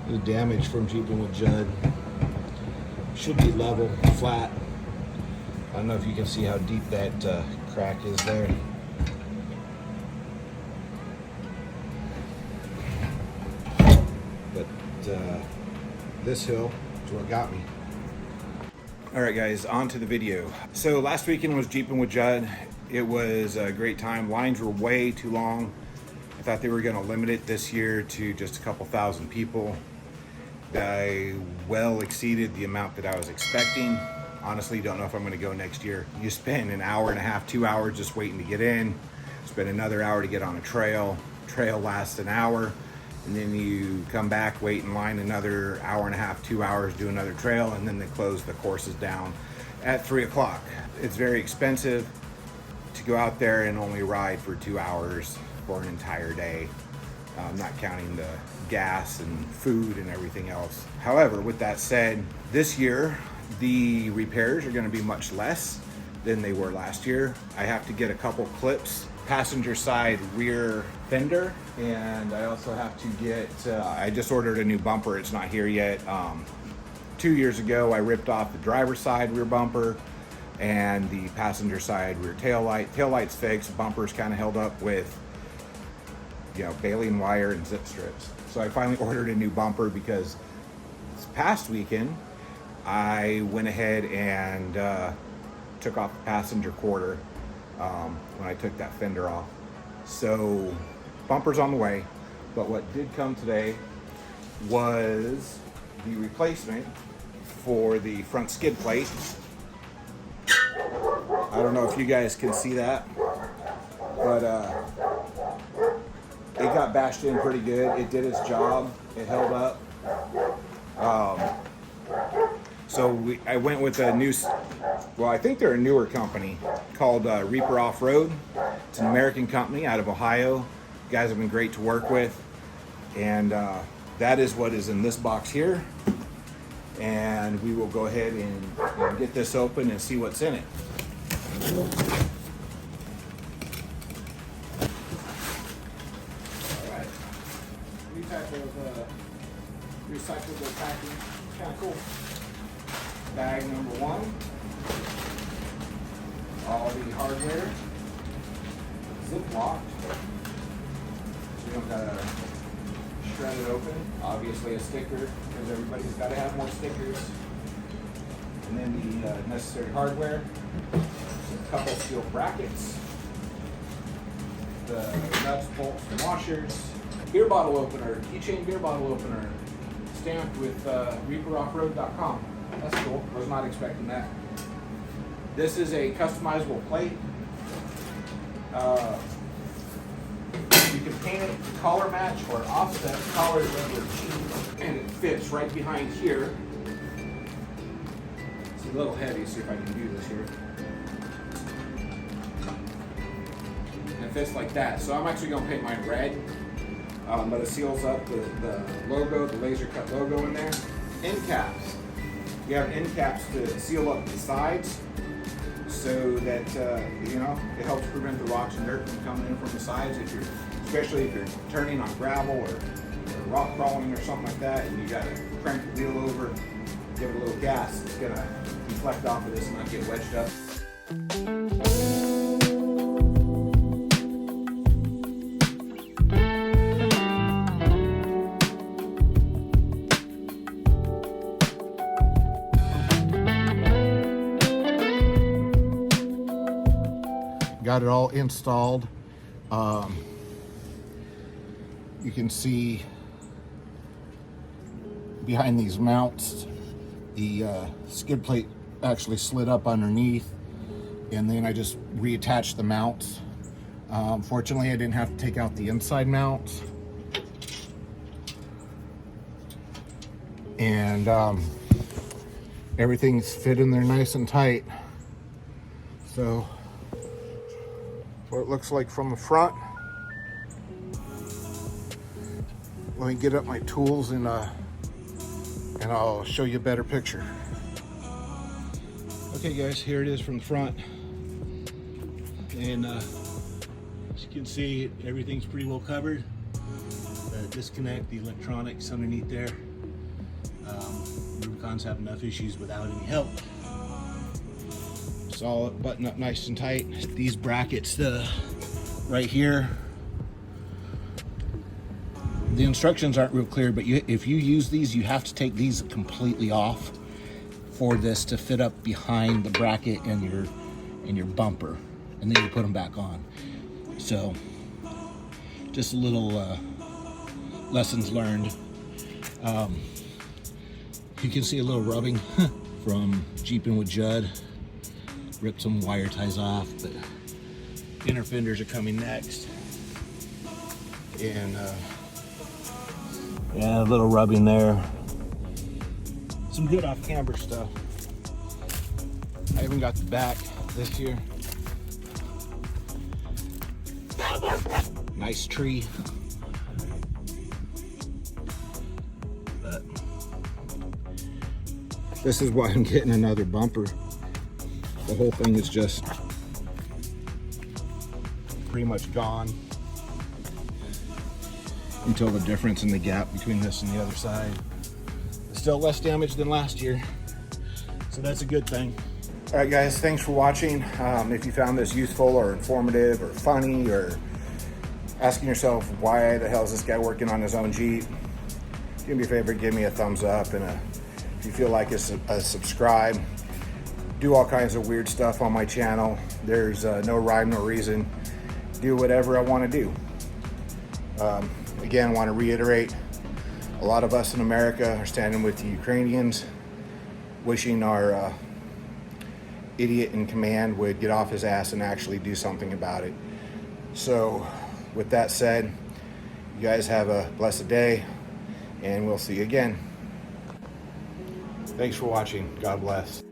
The damage from Jeeping with Judd. Should be level, flat. I don't know if you can see how deep that crack is there. But this hill is what got me. All right, guys, on to the video. So last weekend was Jeeping with Judd. It was a great time. Lines were way too long. I thought they were going to limit it this year to just a couple thousand people. I well exceeded the amount that I was expecting. Honestly, don't know if I'm going to go next year. You spend an hour and a half, 2 hours just waiting to get in. Spend another hour to get on a trail. Trail lasts an hour. And then you come back, wait in line another hour and a half, 2 hours, do another trail, and then they close the courses down at 3 o'clock. It's very expensive to go out there and only ride for 2 hours for an entire day, not counting the gas and food and everything else. However, with that said, this year, the repairs are gonna be much less than they were last year. I have to get a couple clips, passenger side rear fender, and I also have to get, I just ordered a new bumper. It's not here yet. 2 years ago, I ripped off the driver's side rear bumper and the passenger side rear tail light. Tail light's fixed, bumper's kind of held up with, baling wire and zip strips. So I finally ordered a new bumper because this past weekend, I went ahead and took off the passenger quarter when I took that fender off. So bumper's on the way, but what did come today was the replacement for the front skid plate. I don't know if you guys can see that, but it got bashed in pretty good. It did its job. It held up. So I went with a new, well, I think they're a newer company called Reaper Off-Road. It's an American company out of Ohio. You guys have been great to work with. And that is what is in this box here. And we will go ahead and get this open and see what's in it. All right. New type of recyclable packing. Kind of cool. Bag number one. All the hardware. Zip locked. So you don't gotta shred it open. Obviously a sticker, because everybody's gotta have more stickers. And then the necessary hardware. A couple steel brackets. The nuts, bolts, and washers. Beer bottle opener, keychain beer bottle opener. Stamped with reaperoffroad.com. That's cool. Was not expecting that. This is a customizable plate. You can paint it collar match or offset. Collars are cheap, and it fits right behind here. It's a little heavy. See if I can do this here. And it fits like that. So I'm actually going to paint mine red, but it seals up the logo, the laser cut logo in there. End caps. You have end caps to seal up the sides so that, it helps prevent the rocks and dirt from coming in from the sides, especially if you're turning on gravel or rock crawling or something like that, and you got to crank the wheel over, give it a little gas, it's going to deflect off of this and not get wedged up. Got it all installed. You can see behind these mounts, the skid plate actually slid up underneath, and then I just reattached the mounts. Fortunately, I didn't have to take out the inside mounts. And everything's fit in there nice and tight. So what it looks like from the front. Let me get up my tools and I'll show you a better picture. Okay guys, here it is from the front. And as you can see, everything's pretty well covered. The disconnect, the electronics underneath there. Rubicons have enough issues without any help. Solid, button up nice and tight. These brackets right here, the instructions aren't real clear, but if you use these, you have to take these completely off for this to fit up behind the bracket and your bumper, and then you put them back on. So just a little lessons learned. You can see a little rubbing from Jeeping with Judd. Ripped some wire ties off, but inner fenders are coming next. And yeah, a little rubbing there. Some good off-camber stuff. I even got the back this year. Nice tree. But this is why I'm getting another bumper. The whole thing is just pretty much gone. You can tell the difference in the gap between this and the other side. Still less damage than last year, so that's a good thing. All right, guys, thanks for watching. If you found this useful or informative or funny, or asking yourself why the hell is this guy working on his own Jeep, do me a favor, give me a thumbs up, and if you feel like it's a subscribe. Do all kinds of weird stuff on my channel. There's no rhyme, no reason. Do whatever I want to do. Again, I want to reiterate, a lot of us in America are standing with the Ukrainians, wishing our idiot in command would get off his ass and actually do something about it. So with that said, you guys have a blessed day, and we'll see you again. Thanks for watching. God bless.